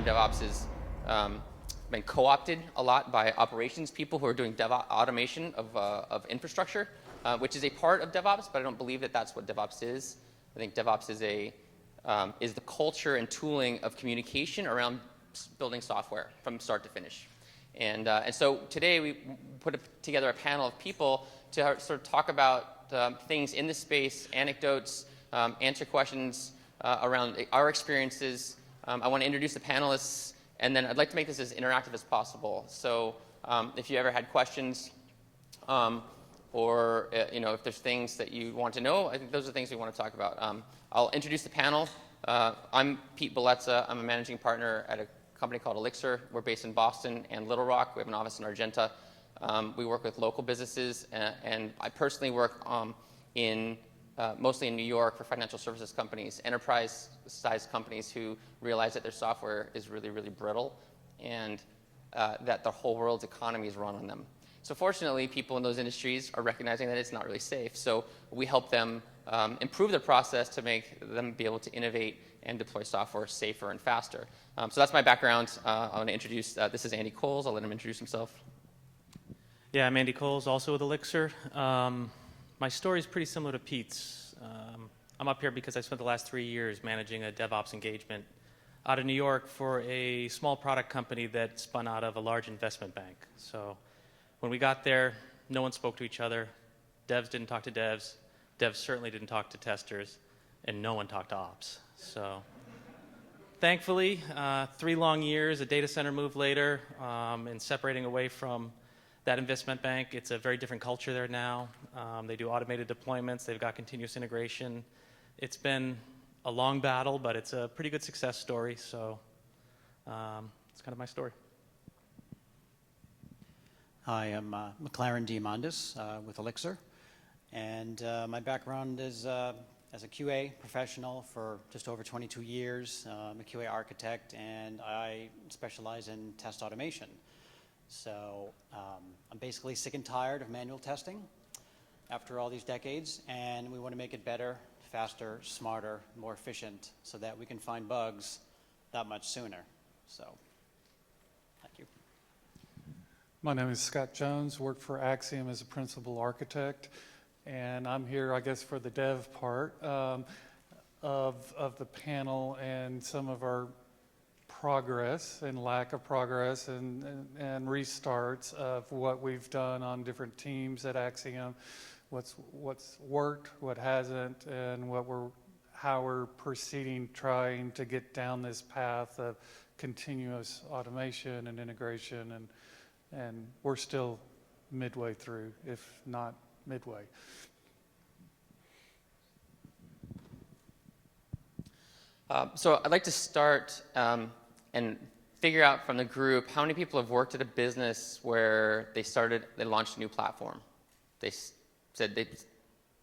DevOps is been co-opted a lot by operations people who are doing DevOps automation of infrastructure, which is a part of DevOps, but I don't believe that that's what DevOps is. I think DevOps is the culture and tooling of communication around building software from start to finish. And so today we put together a panel of people to sort of talk about things in this space, anecdotes, answer questions around our experiences. I want to introduce the panelists, and then I'd like to make this as interactive as possible. So if you ever had questions, or if there's things that you want to know, I think those are things we want to talk about. I'll introduce the panel. I'm Pete Bellezza. I'm a managing partner at a company called Elixir. We're based in Boston and Little Rock. We have an office in Argenta. We work with local businesses, and I personally work mostly in New York for financial services companies, enterprise-sized companies who realize that their software is really, really brittle and that the whole world's economy is run on them. So fortunately, people in those industries are recognizing that it's not really safe. So we help them improve their process to make them be able to innovate and deploy software safer and faster. So that's my background. I want to introduce, this is Andy Coles. I'll let him introduce himself. Yeah, I'm Andy Coles, also with Elixir. My story is pretty similar to Pete's. I'm up here because I spent the last 3 years managing a DevOps engagement out of New York for a small product company that spun out of a large investment bank. So when we got there, no one spoke to each other. Devs didn't talk to devs. Devs certainly didn't talk to testers. And no one talked to ops. So thankfully, 3 long years, a data center move later, and separating away from that investment bank, it's a very different culture there now. They do automated deployments. They've got continuous integration. It's been a long battle, but it's a pretty good success story. So it's kind of my story. Hi, I'm McLaren Diamandis with Elixir. And my background is as a QA professional for just over 22 years. I'm a QA architect, and I specialize in test automation. So I'm basically sick and tired of manual testing after all these decades, and we want to make it better, faster, smarter, more efficient, so that we can find bugs that much sooner. So, thank you. My name is Scott Jones, work for Axiom as a principal architect, and I'm here, I guess, for the dev part of the panel and some of our progress and lack of progress and restarts of what we've done on different teams at Axiom, what's worked, what hasn't, and how we're proceeding, trying to get down this path of continuous automation and integration, and we're still midway through, if not midway. So I'd like to start and figure out from the group how many people have worked at a business where they launched a new platform. They said they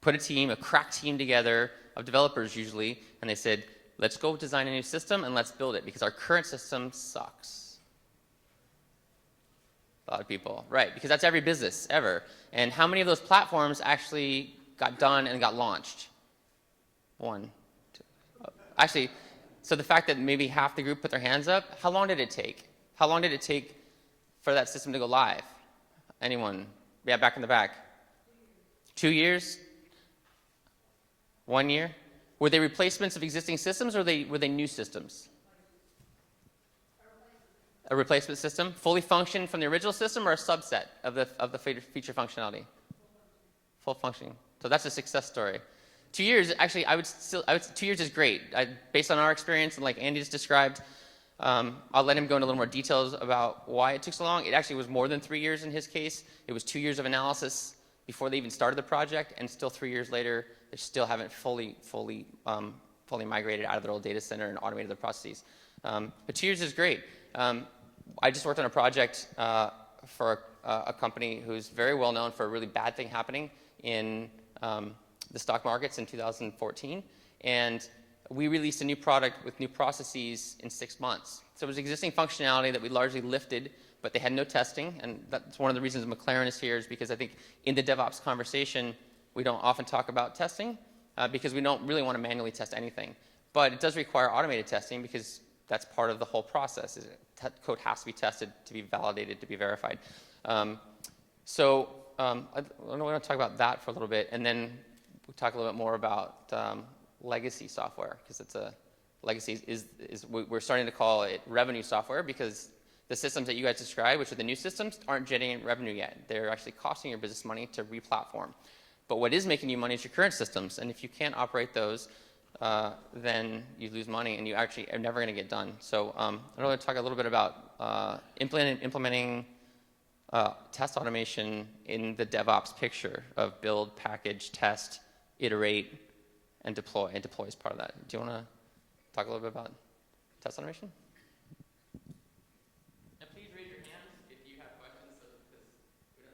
put a crack team together of developers usually, and they said, let's go design a new system and let's build it because our current system sucks. A lot of people, right, because that's every business ever. And how many of those platforms actually got done and got launched? 1, 2. Actually, so the fact that maybe half the group put their hands up, how long did it take? How long did it take for that system to go live? Anyone? Yeah, back in the back. 2 years? 1 year? Were they replacements of existing systems, or were they new systems? A replacement system, fully functioned from the original system, or a subset of the feature functionality? Full functioning. So that's a success story. 2 years, actually, 2 years is great. Based on our experience, and like Andy just described, I'll let him go into a little more details about why it took so long. It actually was more than 3 years in his case. It was 2 years of analysis before they even started the project, and still 3 years later, they still haven't fully migrated out of their old data center and automated their processes. But 2 years is great. I just worked on a project for a company who's very well known for a really bad thing happening in the stock markets in 2014, and we released a new product with new processes in 6 months. So it was existing functionality that we largely lifted, but they had no testing, and that's one of the reasons McLaren is here, is because I think in the DevOps conversation, we don't often talk about testing because we don't really want to manually test anything. But it does require automated testing because that's part of the whole process. Code has to be tested, to be validated, to be verified. I want to talk about that for a little bit, and then we'll talk a little bit more about legacy software, because it's a legacy we're starting to call it revenue software, because the systems that you guys described, which are the new systems, aren't generating revenue yet. They're actually costing your business money to re-platform. But what is making you money is your current systems, and if you can't operate those, then you lose money, and you actually are never going to get done. So I want to talk a little bit about implementing test automation in the DevOps picture of build, package, test, iterate, and deploy. And deploy is part of that. Do you want to talk a little bit about test automation? And please raise your hands if you have questions, because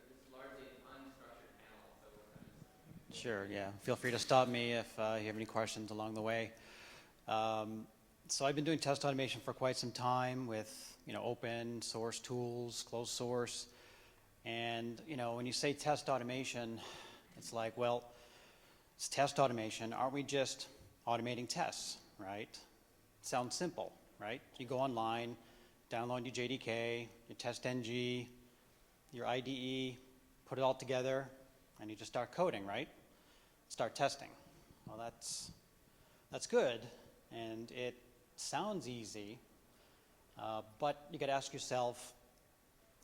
it's largely an unstructured panel. So Sure, yeah. Feel free to stop me if you have any questions along the way. So I've been doing test automation for quite some time with, open source tools, closed source. And, when you say test automation, it's like, well, it's test automation. Aren't we just automating tests, right? Sounds simple, right? You go online, download your JDK, your test-ng, your IDE, put it all together, and you just start coding, right? Start testing. Well, that's good, and it sounds easy, but you got to ask yourself,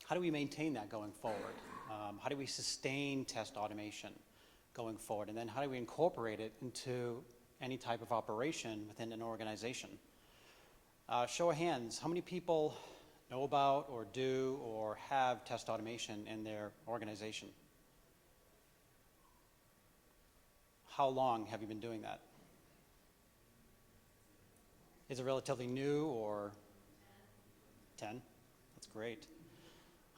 how do we maintain that going forward? How do we sustain test automation going forward? And then how do we incorporate it into any type of operation within an organization? Show of hands, how many people know about or do or have test automation in their organization? How long have you been doing that? Is it relatively new or 10? That's great.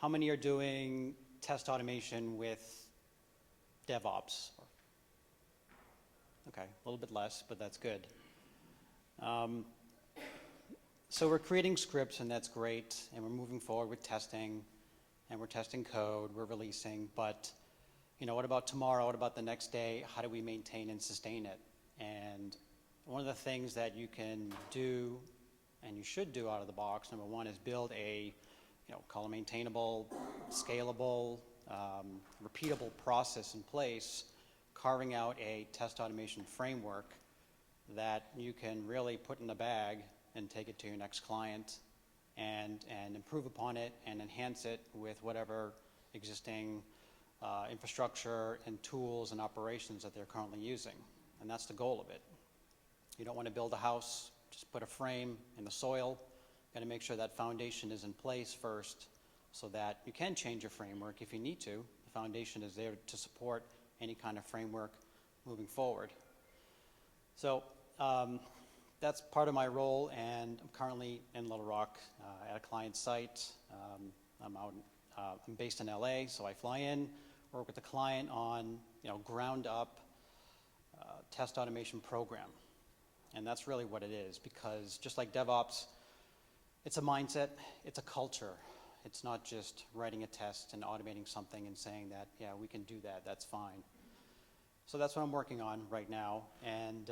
How many are doing test automation with DevOps? Okay, a little bit less, but that's good. So we're creating scripts, and that's great, and we're moving forward with testing, and we're testing code, we're releasing, but what about tomorrow? What about the next day? How do we maintain and sustain it? And one of the things that you can do, and you should do out of the box, number one, is build a call a maintainable, scalable, repeatable process in place, carving out a test automation framework that you can really put in a bag and take it to your next client and improve upon it and enhance it with whatever existing infrastructure and tools and operations that they're currently using. And that's the goal of it. You don't want to build a house, just put a frame in the soil. Got to make sure that foundation is in place first so that you can change your framework if you need to. The foundation is there to support any kind of framework moving forward. So that's part of my role, and I'm currently in Little Rock at a client site. I'm based in LA, so I fly in, work with the client on ground up test automation program. And that's really what it is, because just like DevOps, it's a mindset, it's a culture. It's not just writing a test and automating something and saying that, yeah, we can do that, that's fine. So that's what I'm working on right now. And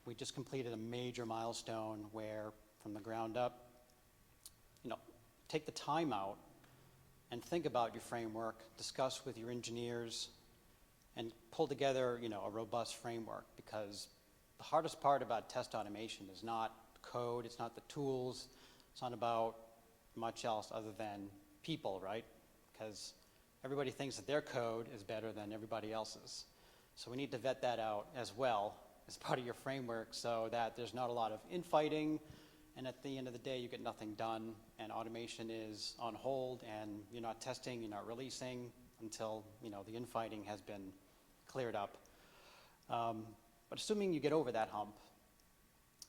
we just completed a major milestone where, from the ground up, take the time out and think about your framework, discuss with your engineers, and pull together, a robust framework. Because the hardest part about test automation is not code, it's not the tools, it's not about much else other than people, right? Because everybody thinks that their code is better than everybody else's. So we need to vet that out as well as part of your framework so that there's not a lot of infighting, and at the end of the day you get nothing done, and automation is on hold, and you're not testing, you're not releasing until the infighting has been cleared up. But assuming you get over that hump,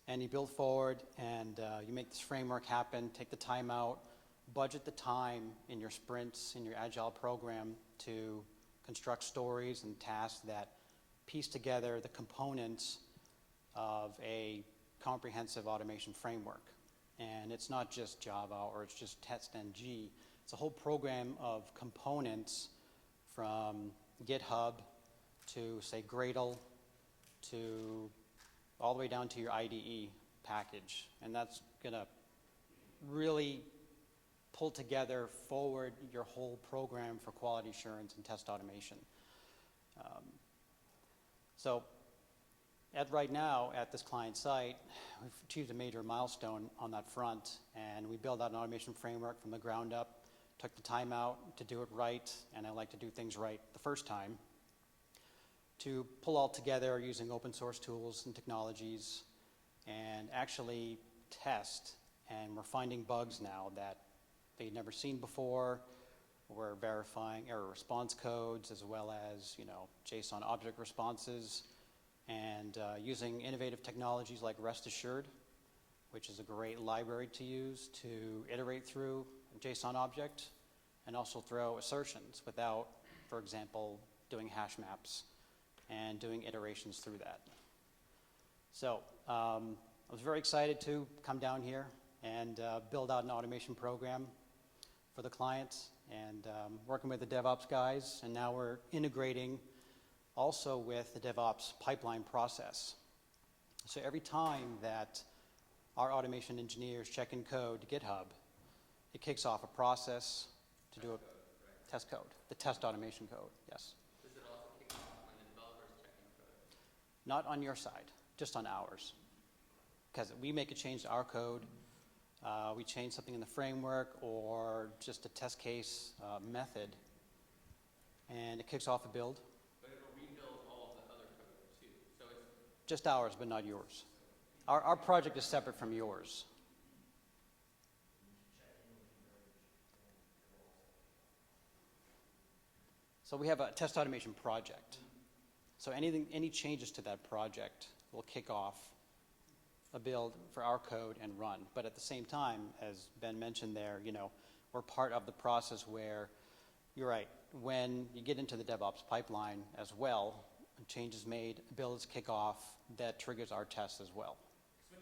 and you build forward, and you make this framework happen, take the time out, budget the time in your sprints, in your agile program to construct stories and tasks that piece together the components of a comprehensive automation framework. And it's not just Java or it's just test-ng. It's a whole program of components from GitHub to, say, Gradle to all the way down to your IDE package, and that's going to really pull together forward your whole program for quality assurance and test automation. So right now, at this client site, we've achieved a major milestone on that front, and we built out an automation framework from the ground up, took the time out to do it right, and I like to do things right the first time, to pull all together using open source tools and technologies and actually test. And we're finding bugs now that they'd never seen before. We're verifying error response codes as well as, JSON object responses, and using innovative technologies like Rest Assured, which is a great library to use to iterate through a JSON object and also throw assertions without, for example, doing hash maps and doing iterations through that. So I was very excited to come down here and build out an automation program for the clients, and working with the DevOps guys, and now we're integrating also with the DevOps pipeline process. So every time that our automation engineers check in code to GitHub, it kicks off a process to do a test code, the test automation code, yes. Does it also kick off when the developers check in code? Not on your side, just on ours. Because we make a change to our code, we change something in the framework or just a test case method, and it kicks off a build. But it'll rebuild all of the other code too. So it's Just ours, but not yours. Our project is separate from yours. So we have a test automation project. So any changes to that project will kick off a build for our code and run. But at the same time, as Ben mentioned there, we're part of the process where, you're right, when you get into the DevOps pipeline as well, a change is made, builds kick off, that triggers our tests as well. when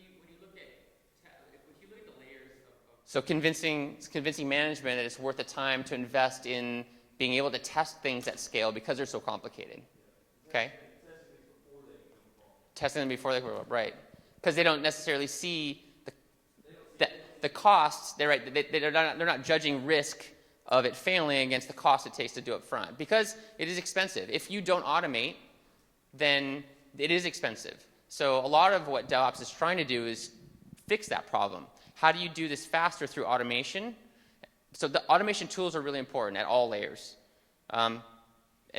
you look at the layers of so convincing management that it's worth the time to invest in being able to test things at scale because they're so complicated. Okay? Testing them before they go up, right? Because they don't necessarily see the costs. They're right. They're not judging risk of it failing against the cost it takes to do up front, because it is expensive. If you don't automate, then it is expensive. So a lot of what DevOps is trying to do is fix that problem. How do you do this faster through automation? So the automation tools are really important at all layers. And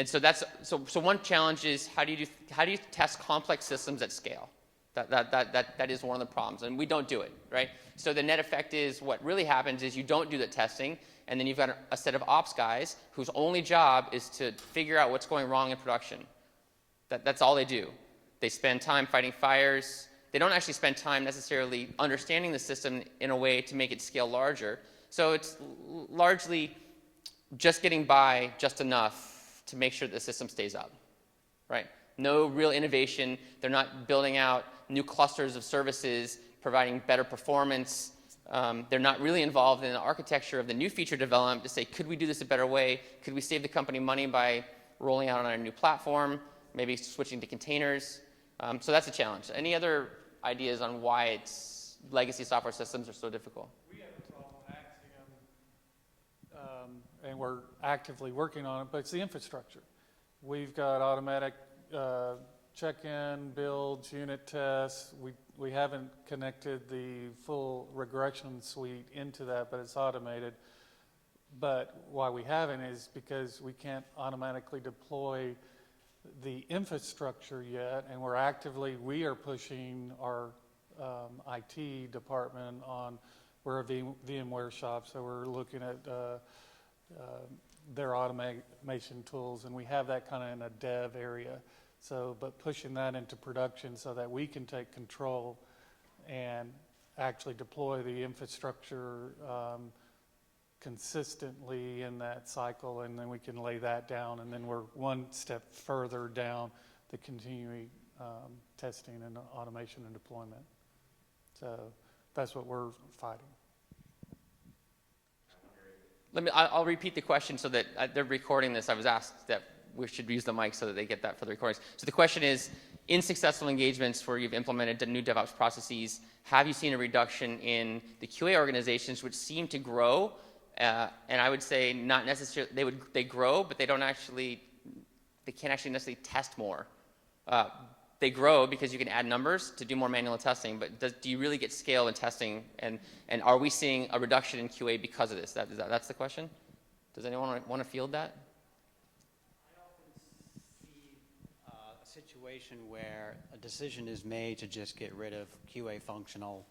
so so one challenge is how do you test complex systems at scale? That is one of the problems, and we don't do it, right? So the net effect is what really happens is you don't do the testing, and then you've got a set of ops guys whose only job is to figure out what's going wrong in production. That's all they do. They spend time fighting fires. They don't actually spend time necessarily understanding the system in a way to make it scale larger. So it's largely just getting by just enough to make sure the system stays up, right? No real innovation. They're not building out new clusters of services, providing better performance. They're not really involved in the architecture of the new feature development to say, could we do this a better way? Could we save the company money by rolling out on a new platform, maybe switching to containers? So that's a challenge. Any other ideas on why legacy software systems are so difficult? We have a problem with Axiom, and we're actively working on it, but it's the infrastructure. We've got automatic check-in, builds, unit tests. We haven't connected the full regression suite into that, but it's automated. But why we haven't is because we can't automatically deploy the infrastructure yet, and we are pushing our IT department on, we're a VMware shop, so we're looking at their automation tools, and we have that kind of in a dev area. So, but pushing that into production so that we can take control and actually deploy the infrastructure consistently in that cycle, and then we can lay that down, and then we're one step further down the continuing testing and automation and deployment. So that's what we're fighting. I'll repeat the question so that they're recording this. I was asked that we should use the mic so that they get that for the recordings. So the question is, in successful engagements where you've implemented the new DevOps processes, have you seen a reduction in the QA organizations which seem to grow? And I would say not necessarily, they grow, but they can't actually necessarily test more. They grow because you can add numbers to do more manual testing, but do you really get scale in testing? And are we seeing a reduction in QA because of this? That's the question? Does anyone want to field that? I often see a situation where a decision is made to just get rid of QA functional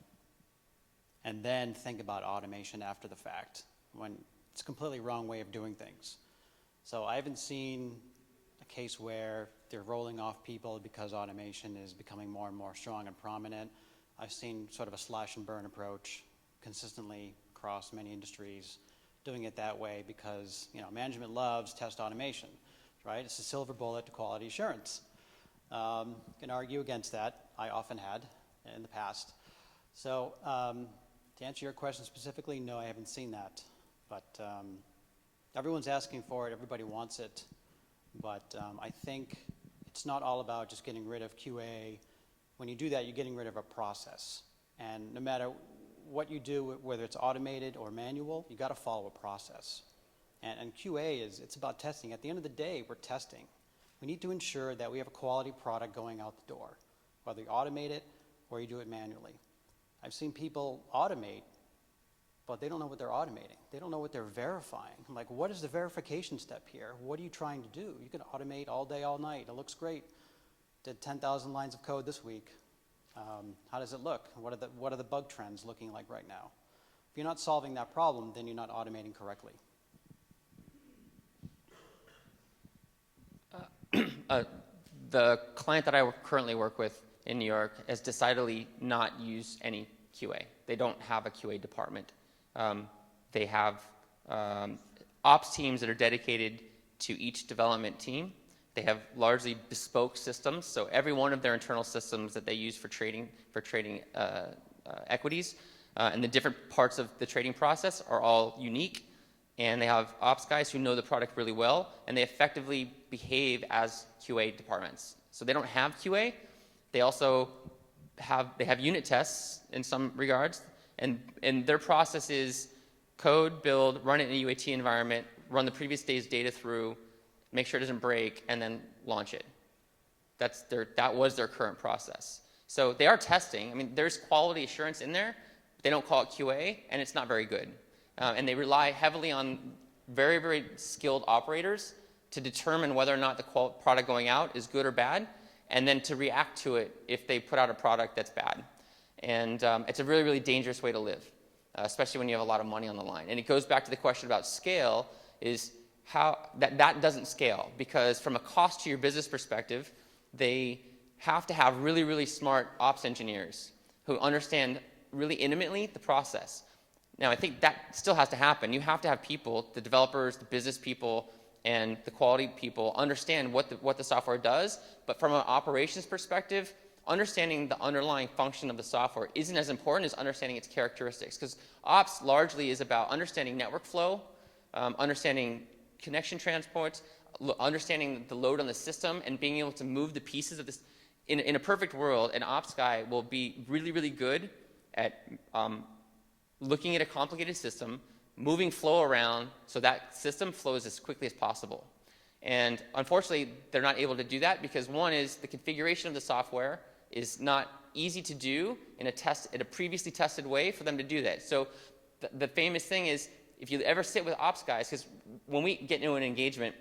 and then think about automation after the fact, when it's a completely wrong way of doing things. So I haven't seen a case where they're rolling off people because automation is becoming more and more strong and prominent. I've seen sort of a slash and burn approach consistently across many industries, doing it that way because management loves test automation, right? It's a silver bullet to quality assurance. You can argue against that. I often had in the past. So to answer your question specifically, no, I haven't seen that. But everyone's asking for it. Everybody wants it. But I think it's not all about just getting rid of QA. When you do that, you're getting rid of a process. And no matter what you do, whether it's automated or manual, you got to follow a process. And QA it's about testing. At the end of the day, we're testing. We need to ensure that we have a quality product going out the door, whether you automate it or you do it manually. I've seen people automate, but they don't know what they're automating. They don't know what they're verifying. I'm like, what is the verification step here? What are you trying to do? You can automate all day, all night. It looks great. Did 10,000 lines of code this week. How does it look? What are the bug trends looking like right now? If you're not solving that problem, then you're not automating correctly. The client that I currently work with in New York has decidedly not used any QA. They don't have a QA department. They have ops teams that are dedicated to each development team. They have largely bespoke systems, so every one of their internal systems that they use for trading equities and the different parts of the trading process are all unique. And they have ops guys who know the product really well, and they effectively behave as QA departments. So they don't have QA. They also have unit tests in some regards, and their process is code, build, run it in a UAT environment, run the previous day's data through, make sure it doesn't break, and then launch it. That was their current process. So they are testing. I mean, there's quality assurance in there. They don't call it QA, and it's not very good. And they rely heavily on very, very skilled operators to determine whether or not the product going out is good or bad, and then to react to it if they put out a product that's bad. And it's a really, really dangerous way to live, especially when you have a lot of money on the line. And it goes back to the question about scale, is how that doesn't scale, because from a cost to your business perspective, they have to have really, really smart ops engineers who understand really intimately the process. Now, I think that still has to happen. You have to have people, the developers, the business people, and the quality people understand what the software does. But from an operations perspective, understanding the underlying function of the software isn't as important as understanding its characteristics. Because ops largely is about understanding network flow, understanding connection transports, understanding the load on the system, and being able to move the pieces of this. In a perfect world, an ops guy will be really, really good at looking at a complicated system, moving flow around so that system flows as quickly as possible. And unfortunately, they're not able to do that because one is the configuration of the software is not easy to do in a previously tested way for them to do that. So the famous thing is, if you ever sit with ops guys, because when we get into an engagement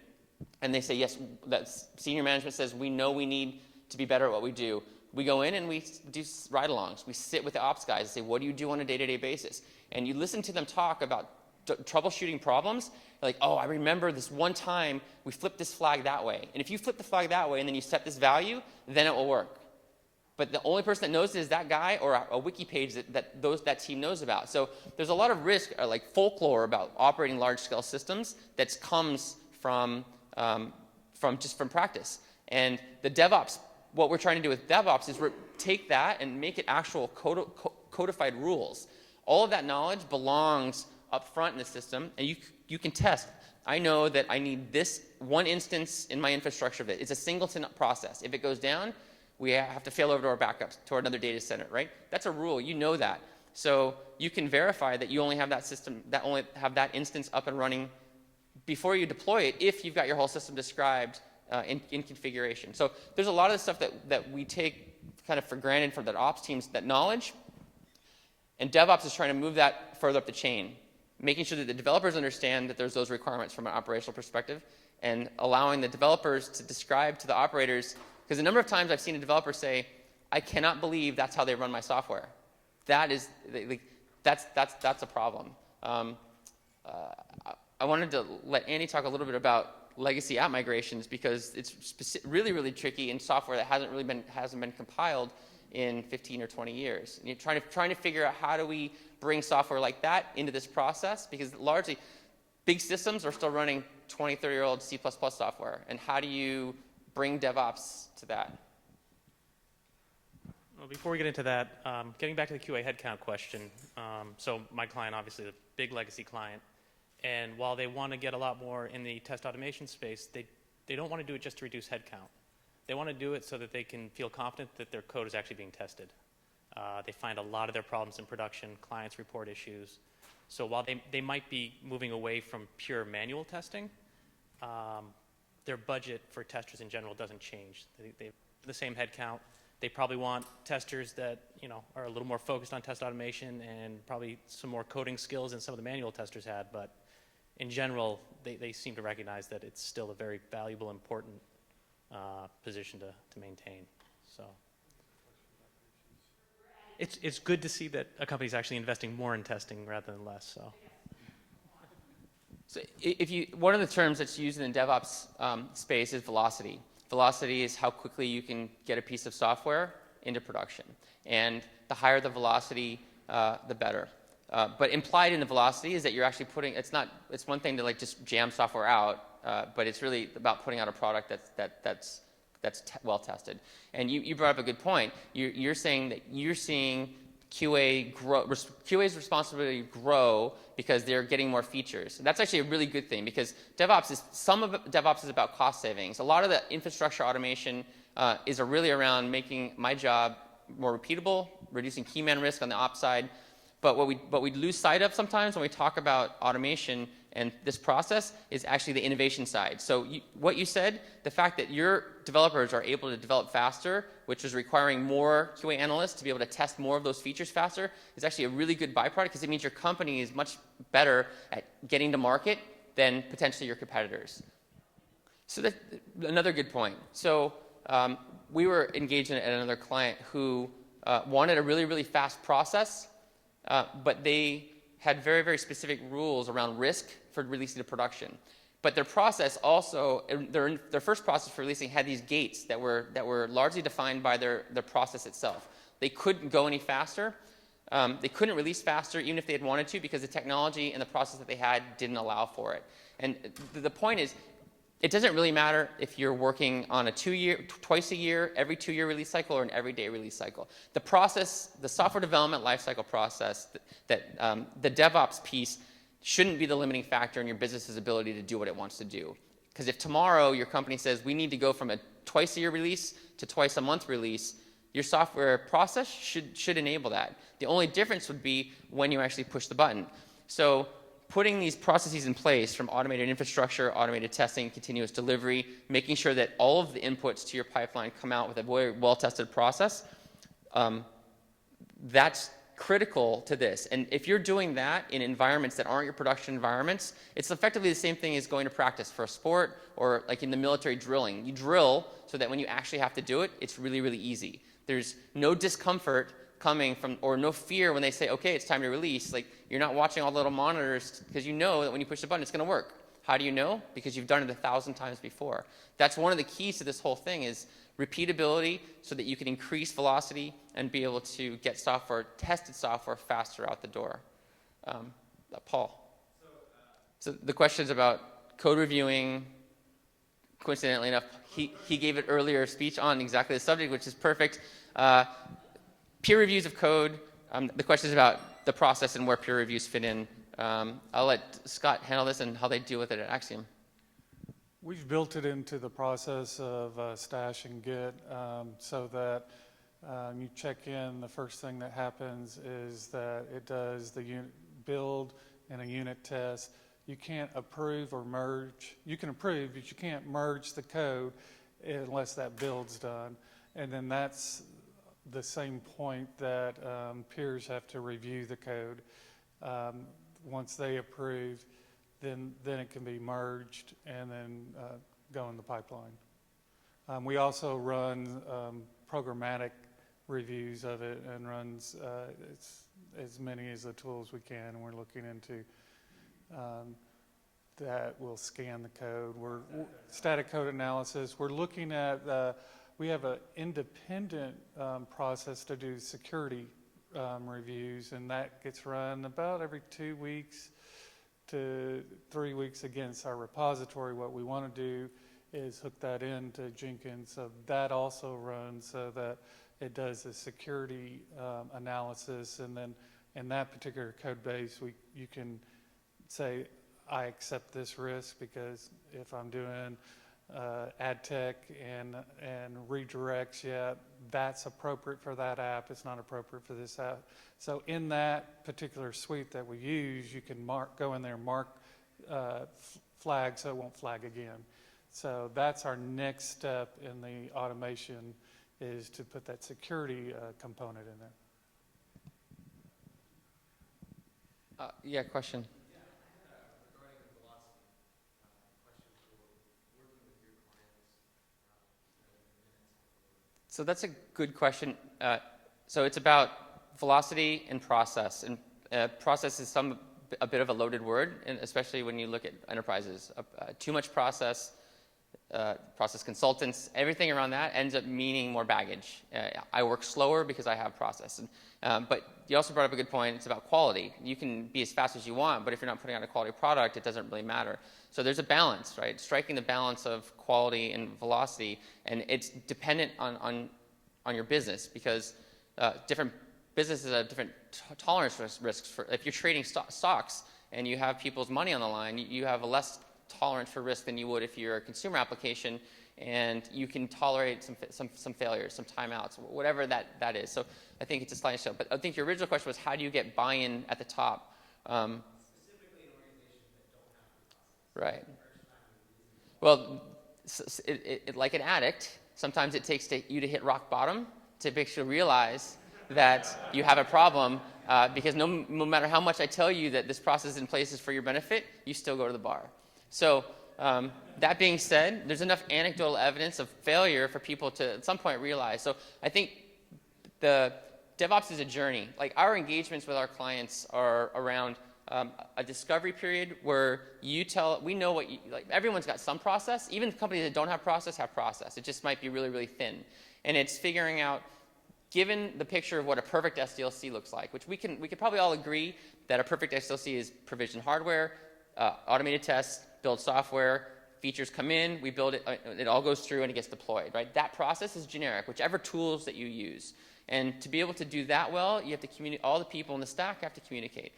and they say, yes, that senior management says, we know we need to be better at what we do, we go in and we do ride-alongs. We sit with the ops guys and say, what do you do on a day-to-day basis? And you listen to them talk about troubleshooting problems. You're like, oh, I remember this one time we flipped this flag that way. And if you flip the flag that way and then you set this value, then it will work. But the only person that knows it is that guy or a wiki page that team knows about. So there's a lot of risk, like folklore about operating large-scale systems that comes from practice. And the DevOps, what we're trying to do with DevOps is take that and make it actual codified rules. All of that knowledge belongs up front in the system, and you can test. I know that I need this one instance in my infrastructure of it. It's a singleton process. If it goes down, we have to fail over to our backups, to another data center, right? That's a rule, you know that. So you can verify that you only have that system, that only have that instance up and running before you deploy it if you've got your whole system described in configuration. So there's a lot of the stuff that we take kind of for granted from the ops teams, that knowledge, and DevOps is trying to move that further up the chain, making sure that the developers understand that there's those requirements from an operational perspective, and allowing the developers to describe to the operators, because a number of times I've seen a developer say, I cannot believe that's how they run my software. That's a problem. I wanted to let Andy talk a little bit about legacy app migrations, because it's really, really tricky in software that hasn't been compiled in 15 or 20 years. And you're trying to figure out how do we bring software like that into this process, because largely big systems are still running 20, 30-year-old C++ software. And how do you bring DevOps to that? Well, before we get into that, getting back to the QA headcount question, so my client, obviously, a big legacy client, and while they want to get a lot more in the test automation space, they don't want to do it just to reduce headcount. They want to do it so that they can feel confident that their code is actually being tested. They find a lot of their problems in production, clients report issues. So while they might be moving away from pure manual testing, their budget for testers in general doesn't change. They have the same headcount. They probably want testers that are a little more focused on test automation and probably some more coding skills than some of the manual testers had. But in general, they seem to recognize that it's still a very valuable, important position to maintain. So it's good to see that a company's actually investing more in testing rather than less. So one of the terms that's used in the DevOps space is velocity. Velocity is how quickly you can get a piece of software into production. And the higher the velocity, the better. But implied in the velocity is that you're actually putting, it's one thing to just jam software out, but it's really about putting out a product that's well tested. And you brought up a good point. You're saying that you're seeing QA's responsibility grow because they're getting more features. That's actually a really good thing, because some of DevOps is about cost savings. A lot of the infrastructure automation is really around making my job more repeatable, reducing key man risk on the ops side. But what we lose sight of sometimes when we talk about automation and this process is actually the innovation side. So what you said, the fact that your developers are able to develop faster, which is requiring more QA analysts to be able to test more of those features faster, is actually a really good byproduct, because it means your company is much better at getting to market than potentially your competitors. So that's another good point. So we were engaged in another client who wanted a really, really fast process, but they had very, very specific rules around risk for releasing to production. But their process also, their first process for releasing had these gates that were largely defined by their process itself. They couldn't go any faster. They couldn't release faster even if they had wanted to, because the technology and the process that they had didn't allow for it. And the point is, it doesn't really matter if you're working on a twice a year, every 2-year release cycle, or an everyday release cycle. The process, the software development lifecycle process, the DevOps piece shouldn't be the limiting factor in your business's ability to do what it wants to do. Because if tomorrow your company says we need to go from a twice a year release to twice a month release, your software process should enable that. The only difference would be when you actually push the button. So putting these processes in place, from automated infrastructure, automated testing, continuous delivery, making sure that all of the inputs to your pipeline come out with a very well-tested process, that's critical to this. And if you're doing that in environments that aren't your production environments, it's effectively the same thing as going to practice for a sport, or like in the military drilling. You drill so that when you actually have to do it, it's really, really easy. There's no discomfort coming from, or no fear when they say, okay, it's time to release. Like, you're not watching all the little monitors, because you know that when you push the button, it's going to work. How do you know? Because you've done it 1,000 times before. That's one of the keys to this whole thing, is repeatability, so that you can increase velocity and be able to get software, tested software, faster out the door. Paul. So the questions about code reviewing, coincidentally enough, he gave an earlier speech on exactly the subject, which is perfect. Peer reviews of code, the questions about the process and where peer reviews fit in. I'll let Scott handle this and how they deal with it at Axiom. We've built it into the process of stash and Git so that you check in. The first thing that happens is that it does the build and a unit test. You can't approve or merge. You can approve, but you can't merge the code unless that build's done. And then that's the same point that peers have to review the code. Once they approve, then it can be merged and then go in the pipeline. We also run programmatic reviews of it and runs as many as the tools we can. And we're looking into that will scan the code. We're static code analysis. We're looking at, we have an independent process to do security reviews, and that gets run about every 2 weeks to 3 weeks against our repository. What we want to do is hook that into Jenkins, so that also runs so that it does the security analysis, and then in that particular code base, you can say, I accept this risk because if I'm doing ad tech and redirects, yeah, that's appropriate for that app. It's not appropriate for this app. So in that particular suite that we use, you can go in there and mark flag so it won't flag again. So that's our next step in the automation, is to put that security component in there. Yeah, question. So that's a good question. So it's about velocity and process. And process is a bit of a loaded word, and especially when you look at enterprises. Too much process, process consultants, everything around that ends up meaning more baggage. I work slower because I have process. But you also brought up a good point. It's about quality. You can be as fast as you want, but if you're not putting out a quality product, it doesn't really matter. So there's a balance, right? Striking the balance of quality and velocity, and it's dependent on your business, because different businesses have different tolerance risks. For if you're trading stocks and you have people's money on the line, you have a less tolerance for risk than you would if you're a consumer application, and you can tolerate some failures, some timeouts, whatever that is. So I think it's a sliding scale. But I think your original question was, how do you get buy-in at the top? Specifically in organizations that don't have the process. Right. Well, like an addict, sometimes it takes you to hit rock bottom to make you realize that you have a problem, because no matter how much I tell you that this process in place is for your benefit, you still go to the bar. So that being said, there's enough anecdotal evidence of failure for people to at some point realize. So I think the DevOps is a journey. Like, our engagements with our clients are around a discovery period where we know what like, everyone's got some process. Even companies that don't have process have process. It just might be really, really thin. And it's figuring out, given the picture of what a perfect SDLC looks like, which we could probably all agree that a perfect SDLC is provision hardware, automated tests, build software, features come in, we build it, it all goes through and it gets deployed, right? That process is generic, whichever tools that you use. And to be able to do that well, you have to communicate, all the people in the stack have to communicate.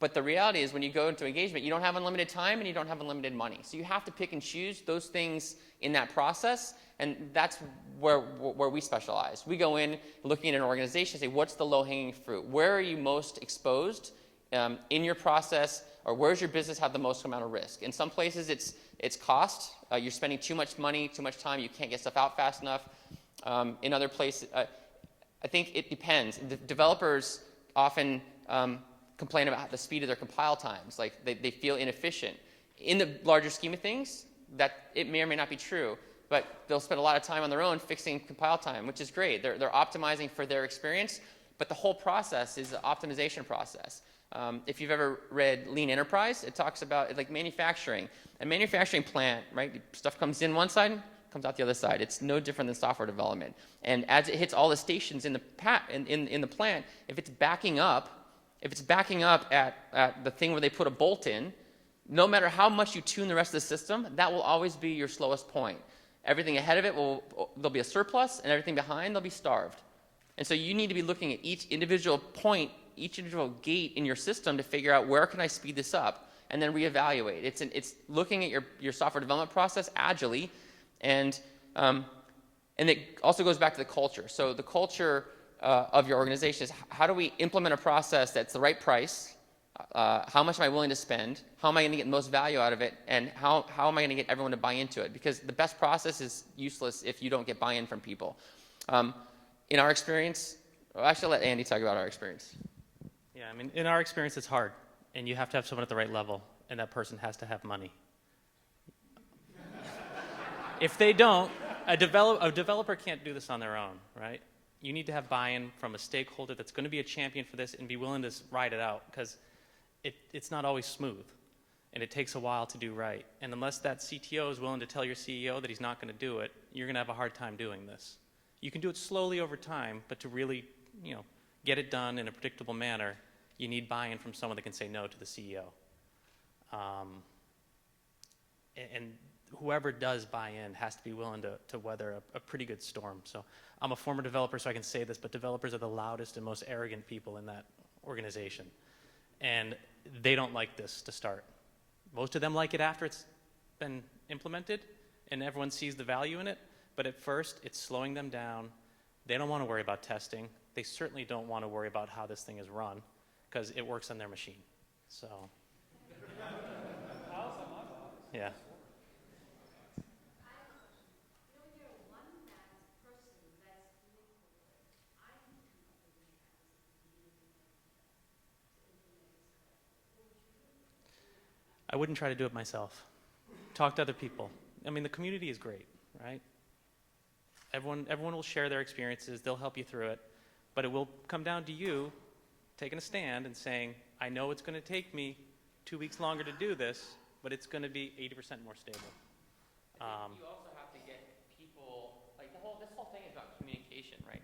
But the reality is, when you go into engagement, you don't have unlimited time and you don't have unlimited money. So you have to pick and choose those things in that process, and that's where we specialize. We go in looking at an organization, say, what's the low-hanging fruit? Where are you most exposed in your process, or where's your business have the most amount of risk? In some places, it's cost. You're spending too much money, too much time. You can't get stuff out fast enough. In other places, I think it depends. The developers often complain about the speed of their compile times. Like, they feel inefficient. In the larger scheme of things, that it may or may not be true, but they'll spend a lot of time on their own fixing compile time, which is great. They're optimizing for their experience, but the whole process is an optimization process. If you've ever read Lean Enterprise, it talks about like manufacturing. A manufacturing plant, right? Stuff comes in one side, comes out the other side. It's no different than software development. And as it hits all the stations in the plant, if it's backing up at the thing where they put a bolt in, no matter how much you tune the rest of the system, that will always be your slowest point. Everything ahead of it there'll be a surplus, and everything behind, they'll be starved. And so you need to be looking at each individual point, each individual gate in your system to figure out, where can I speed this up? and then reevaluate. It's looking at your software development process agilely, and it also goes back to the culture. So the culture of your organization is, how do we implement a process that's the right price? How much am I willing to spend? How am I going to get the most value out of it? And how am I going to get everyone to buy into it? Because the best process is useless if you don't get buy-in from people. In our experience, well, actually, I'll let Andy talk about our experience. Yeah, I mean, in our experience, it's hard, and you have to have someone at the right level, and that person has to have money. If they don't, a developer can't do this on their own, right? You need to have buy-in from a stakeholder that's going to be a champion for this and be willing to ride it out, because it's not always smooth, and it takes a while to do right. And unless that CTO is willing to tell your CEO that he's not going to do it, you're going to have a hard time doing this. You can do it slowly over time, but to really, get it done in a predictable manner, you need buy-in from someone that can say no to the CEO. And whoever does buy in has to be willing to weather a pretty good storm. So I'm a former developer, so I can say this, but developers are the loudest and most arrogant people in that organization. And they don't like this to start. Most of them like it after it's been implemented and everyone sees the value in it, but at first it's slowing them down. They don't want to worry about testing. They certainly don't want to worry about how this thing is run, because it works on their machine. So, yeah. I wouldn't try to do it myself. Talk to other people. I mean, the community is great, right? Everyone will share their experiences. They'll help you through it. But it will come down to you taking a stand and saying, I know it's going to take me 2 weeks longer to do this, but it's going to be 80% more stable. You also have to get people, like this whole thing is about communication, right?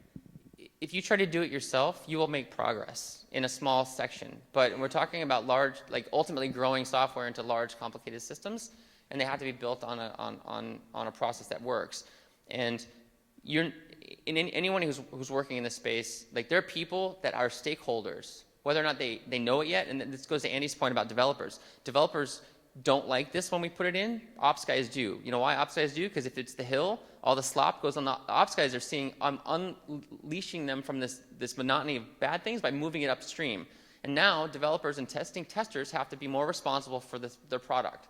If you try to do it yourself, you will make progress in a small section. But we're talking about large, ultimately growing software into large, complicated systems, and they have to be built on a process that works. And anyone who's working in this space, there are people that are stakeholders, whether or not they know it yet. And this goes to Andy's point about developers. Developers don't like this when we put it in. Ops guys do. You know why ops guys do? Because if it's the hill, all the slop goes on. The ops guys are seeing, I'm unleashing them from this monotony of bad things by moving it upstream. And now developers and testers have to be more responsible for their product.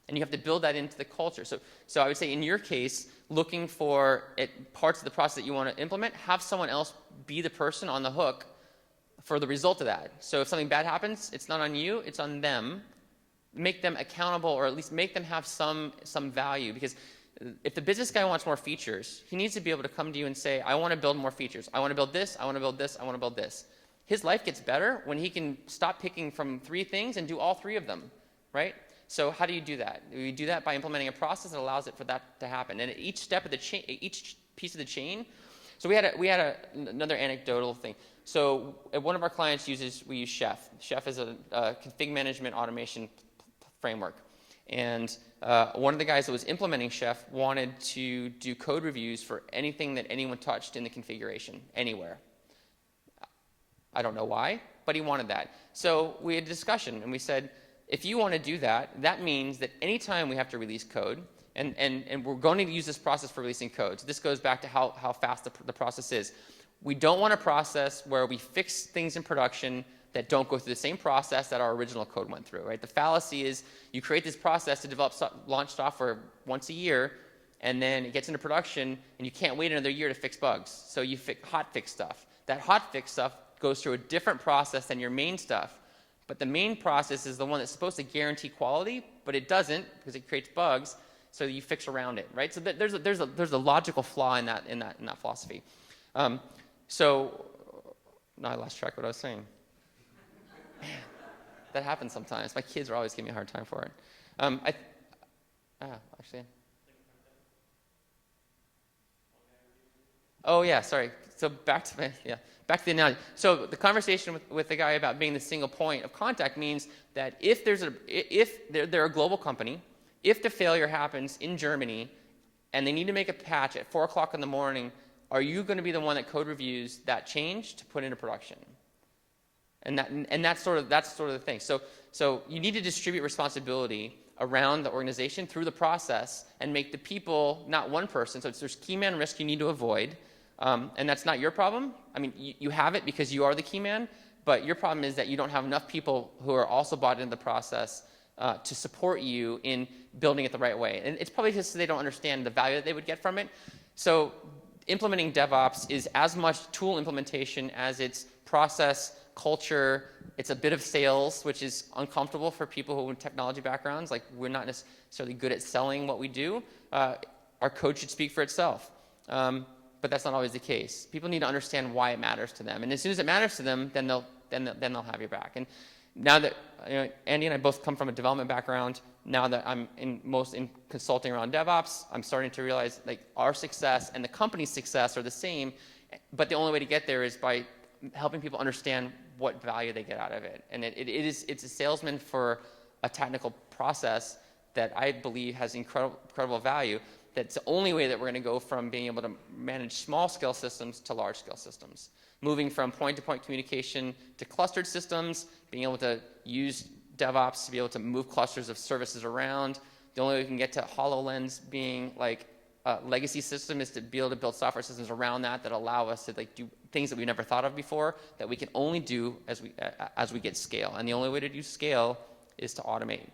And you have to build that into the culture. So I would say in your case, looking for parts of the process that you want to implement, have someone else be the person on the hook for the result of that. So if something bad happens, it's not on you, it's on them. Make them accountable, or at least make them have some value. Because if the business guy wants more features, he needs to be able to come to you and say, I want to build more features. I want to build this, I want to build this, I want to build this. His life gets better when he can stop picking from 3 things and do all 3 of them, right? So how do you do that? You do that by implementing a process that allows it for that to happen. And at each step of the chain, each piece of the chain. So we had another anecdotal thing. So one of our clients we use Chef. Chef is a config management automation framework. And one of the guys that was implementing Chef wanted to do code reviews for anything that anyone touched in the configuration, anywhere. I don't know why, but he wanted that. So we had a discussion, and we said, if you want to do that, that means that anytime we have to release code, and we're going to use this process for releasing code. So this goes back to how fast the process is. We don't want a process where we fix things in production that don't go through the same process that our original code went through, right? The fallacy is you create this process to develop launch software once a year, and then it gets into production, and you can't wait another year to fix bugs. So you hotfix stuff. That hotfix stuff goes through a different process than your main stuff. But the main process is the one that's supposed to guarantee quality, but it doesn't because it creates bugs. So you fix around it, right? So there's a logical flaw in that philosophy. So now I lost track of what I was saying. Man, that happens sometimes. My kids are always giving me a hard time for it. Actually. Oh yeah, sorry. So back to the analogy. So the conversation with the guy about being the single point of contact means that if they're a global company, if the failure happens in Germany and they need to make a patch at 4 o'clock in the morning, are you going to be the one that code reviews that change to put into production? And that's sort of the thing. So you need to distribute responsibility around the organization through the process and make the people not one person. So there's key man risk you need to avoid, and that's not your problem. I mean, you have it because you are the key man, but your problem is that you don't have enough people who are also bought into the process to support you in building it the right way. And it's probably just they don't understand the value that they would get from it. So implementing DevOps is as much tool implementation as it's process, culture. It's a bit of sales, which is uncomfortable for people who have technology backgrounds. Like, we're not necessarily good at selling what we do. Our code should speak for itself. But that's not always the case. People need to understand why it matters to them. And as soon as it matters to them, then they'll have your back. And now that Andy and I both come from a development background, now that I'm in consulting around DevOps, I'm starting to realize like our success and the company's success are the same, but the only way to get there is by helping people understand what value they get out of it. And it's a salesman for a technical process that I believe has incredible value. That's the only way that we're going to go from being able to manage small-scale systems to large-scale systems. Moving from point-to-point communication to clustered systems, being able to use DevOps to be able to move clusters of services around. The only way we can get to HoloLens being like a legacy system is to be able to build software systems around that allow us to like do things that we never thought of before that we can only do as we get scale. And the only way to do scale is to automate.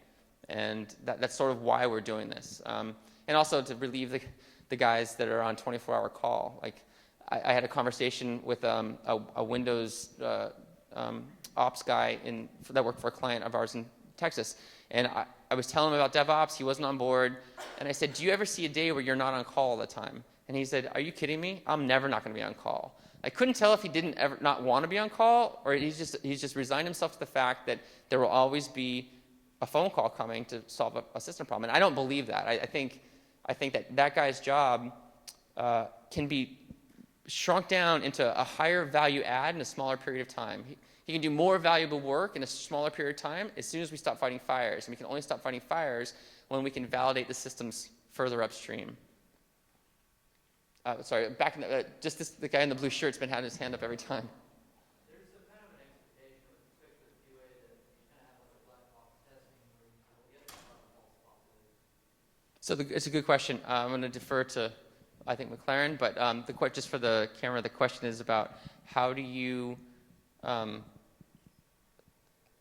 And that's sort of why we're doing this. And also to relieve the guys that are on 24-hour call. Like, I had a conversation with a Windows ops guy that worked for a client of ours in Texas. And I was telling him about DevOps. He wasn't on board. And I said, do you ever see a day where you're not on call all the time? And he said, are you kidding me? I'm never not going to be on call. I couldn't tell if he didn't ever not want to be on call, or he's just resigned himself to the fact that there will always be a phone call coming to solve a system problem. And I don't believe that. I think that guy's job can be shrunk down into a higher value add in a smaller period of time. He can do more valuable work in a smaller period of time as soon as we stop fighting fires. And we can only stop fighting fires when we can validate the systems further upstream. Sorry, back in the guy in the blue shirt's been having his hand up every time. There's a kind of an expectation with respect to the QA that you kind of have like a black box testing where you get false positives. So it's a good question. I'm going to defer to, I think, McLaren, but just for the camera, the question is about how do you, let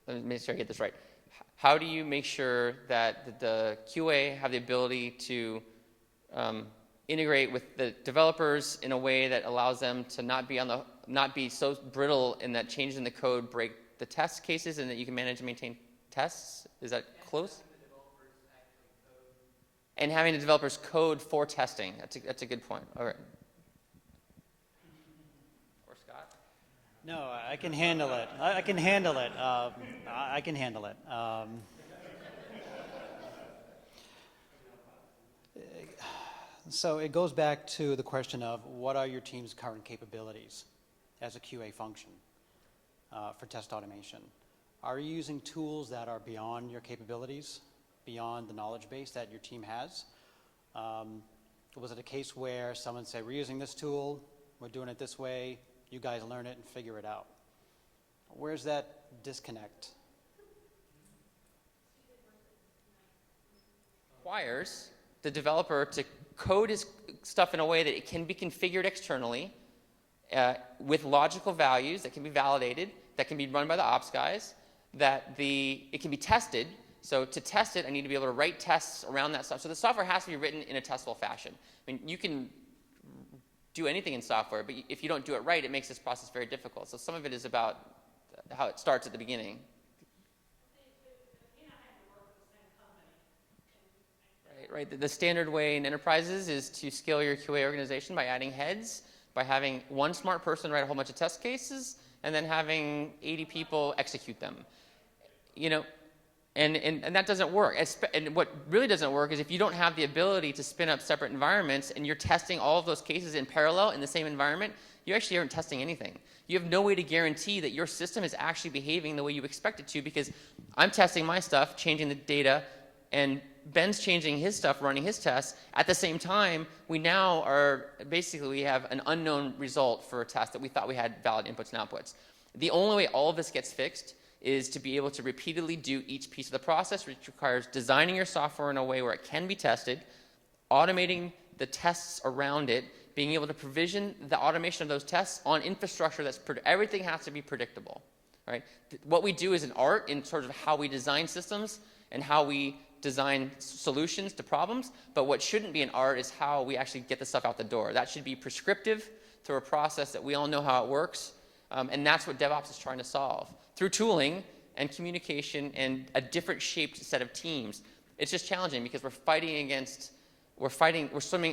me make sure I get this right. How do you make sure that the QA have the ability to integrate with the developers in a way that allows them to not be so brittle in that changes in the code break the test cases, and that you can manage and maintain tests? Is that close? And having the developers code for testing. That's a good point. All right. Or Scott? No, I can handle it. I can handle it. I can handle it. So it goes back to the question of what are your team's current capabilities as a QA function for test automation? Are you using tools that are beyond your capabilities, beyond the knowledge base that your team has? Was it a case where someone said, we're using this tool, we're doing it this way, you guys learn it and figure it out? Where's that disconnect? Requires the developer to code his stuff in a way that it can be configured externally with logical values that can be validated, that can be run by the ops guys, that it can be tested. So to test it, I need to be able to write tests around that stuff. So the software has to be written in a testable fashion. I mean, you can do anything in software, but if you don't do it right, it makes this process very difficult. So some of it is about how it starts at the beginning. Right. The standard way in enterprises is to scale your QA organization by adding heads, by having one smart person write a whole bunch of test cases, and then having 80 people execute them. And that doesn't work. And what really doesn't work is if you don't have the ability to spin up separate environments and you're testing all of those cases in parallel in the same environment, you actually aren't testing anything. You have no way to guarantee that your system is actually behaving the way you expect it to, because I'm testing my stuff, changing the data, and Ben's changing his stuff, running his tests. At the same time, we now we have an unknown result for a test that we thought we had valid inputs and outputs. The only way all of this gets fixed is to be able to repeatedly do each piece of the process, which requires designing your software in a way where it can be tested, automating the tests around it, being able to provision the automation of those tests on infrastructure that's everything has to be predictable. Right? What we do is an art in sort of how we design systems and how we design solutions to problems, but what shouldn't be an art is how we actually get the stuff out the door. That should be prescriptive through a process that we all know how it works, and that's what DevOps is trying to solve. Through tooling and communication and a different shaped set of teams, it's just challenging because we're swimming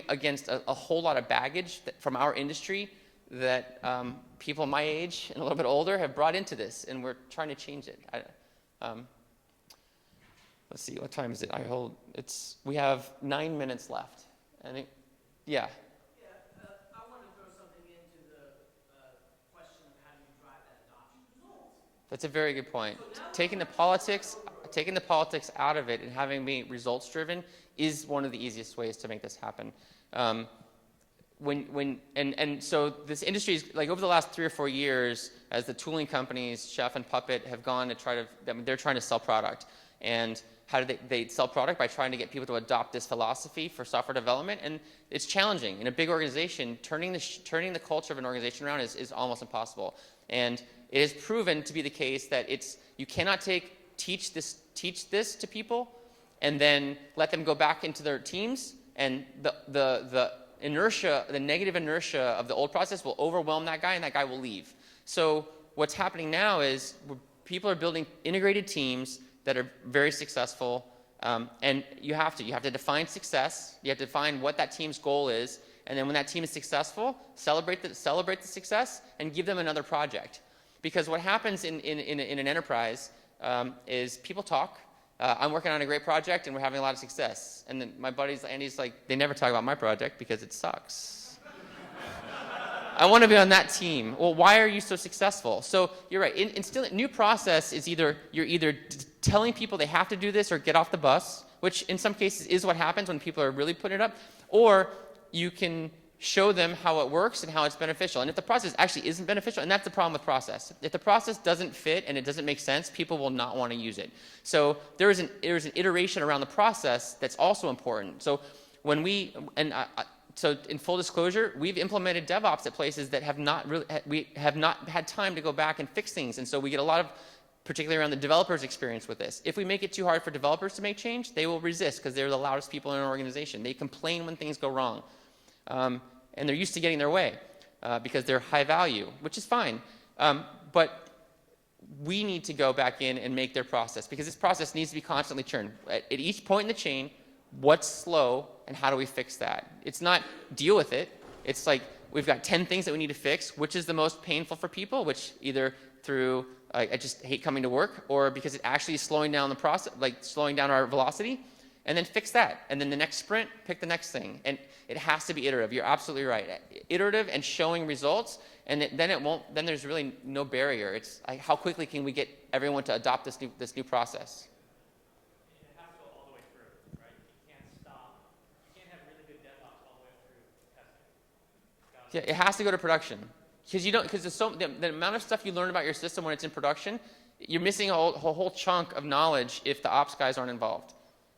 against a whole lot of baggage from our industry that people my age and a little bit older have brought into this, and we're trying to change it. Let's see, what time is it? We have 9 minutes left. I think, yeah. Yeah, I want to throw something into the question of how do you drive that adoption results. That's a very good point. So now Taking the politics out of it and having it be results driven is one of the easiest ways to make this happen. So this industry is, like, over the last 3 or 4 years, as the tooling companies, Chef and Puppet, have gone to they're trying to sell product. And how do they sell product? By trying to get people to adopt this philosophy for software development. And it's challenging. In a big organization, turning the culture of an organization around is almost impossible. And it is proven to be the case that you cannot teach this to people and then let them go back into their teams, and the inertia, the negative inertia of the old process will overwhelm that guy, and that guy will leave. So what's happening now is people are building integrated teams that are very successful, and you have to define success. You have to define what that team's goal is, and then when that team is successful, celebrate the success and give them another project. Because what happens in an enterprise is people talk. I'm working on a great project and we're having a lot of success. And then my buddies, Andy's like, they never talk about my project because it sucks. I want to be on that team. Well, why are you so successful? So you're right. New process is you're either telling people they have to do this or get off the bus, which in some cases is what happens when people are really putting it up, or you can show them how it works and how it's beneficial. And if the process actually isn't beneficial, and that's the problem with process. If the process doesn't fit and it doesn't make sense, people will not want to use it. So there's an iteration around the process that's also important. So so in full disclosure, we've implemented DevOps at places that we have not had time to go back and fix things. And so we get a lot of, particularly around the developers' experience with this. If we make it too hard for developers to make change, they will resist because they're the loudest people in an organization. They complain when things go wrong. And they're used to getting their way because they're high value, which is fine. But we need to go back in and make their process, because this process needs to be constantly churned. At each point in the chain, what's slow and how do we fix that? It's not deal with it. It's like we've got 10 things that we need to fix. Which is the most painful for people? Which either through I just hate coming to work, or because it actually is slowing down the process, like slowing down our velocity. And then fix that. And then the next sprint, pick the next thing. And it has to be iterative. You're absolutely right. Iterative and showing results. And then there's really no barrier. It's like, how quickly can we get everyone to adopt this new process? It has to go all the way through, right? You can't stop. You can't have really good DevOps all the way through testing. Yeah, it has to go to production. Because the amount of stuff you learn about your system when it's in production, you're missing a whole chunk of knowledge if the ops guys aren't involved.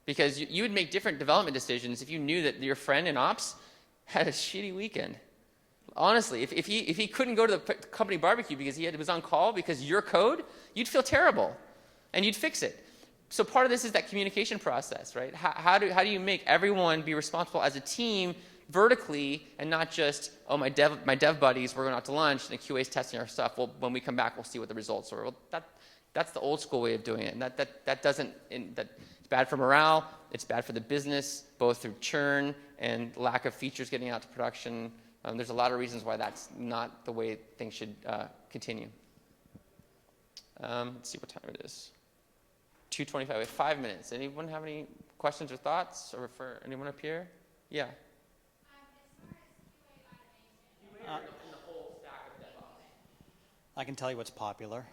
Because you would make different development decisions if you knew that your friend in ops had a shitty weekend. Honestly, if he couldn't go to the company barbecue because he was on call because your code, you'd feel terrible, and you'd fix it. So part of this is that communication process, right? How do you make everyone be responsible as a team vertically, and not just, oh, my dev buddies, we're going out to lunch and the QA's testing our stuff. Well, when we come back, we'll see what the results are. Well, that's the old school way of doing it, and that doesn't. It's bad for morale, it's bad for the business, both through churn and lack of features getting out to production. There's a lot of reasons why that's not the way things should continue. Let's see what time it is. 2:25, we have 5 minutes. Anyone have any questions or thoughts, or for anyone up here? Yeah. In the whole stack of DevOps. I can tell you what's popular.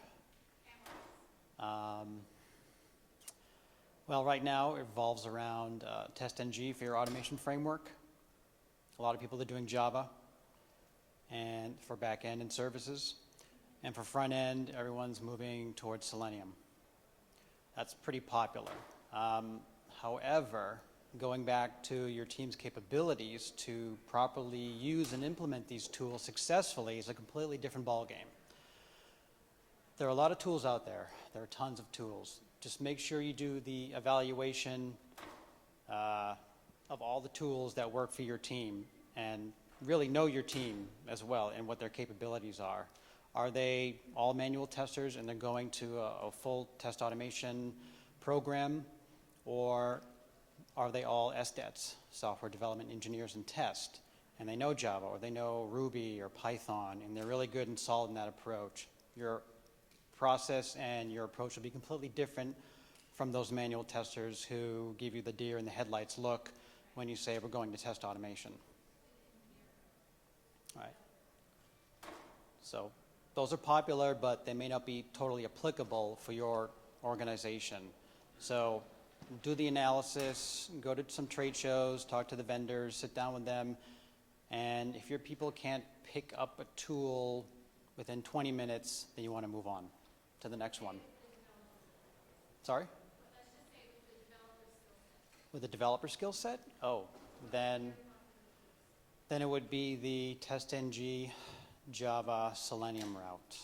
Well, right now it revolves around TestNG for your automation framework. A lot of people are doing Java and for back-end and services. And for front end, everyone's moving towards Selenium. That's pretty popular. However, going back to your team's capabilities to properly use and implement these tools successfully is a completely different ballgame. There are a lot of tools out there. There are tons of tools. Just make sure you do the evaluation of all the tools that work for your team and really know your team as well and what their capabilities are. Are they all manual testers and they're going to a full test automation program, or are they all SDETs, software development engineers and test, and they know Java or they know Ruby or Python and they're really good and solid in that approach? Your process and your approach will be completely different from those manual testers who give you the deer in the headlights look when you say we're going to test automation. All right. So those are popular, but they may not be totally applicable for your organization. So do the analysis, go to some trade shows, talk to the vendors, sit down with them, and if your people can't pick up a tool within 20 minutes, then you want to move on to the next one. Sorry? With the developer skill set? Oh, then it would be the TestNG Java Selenium route.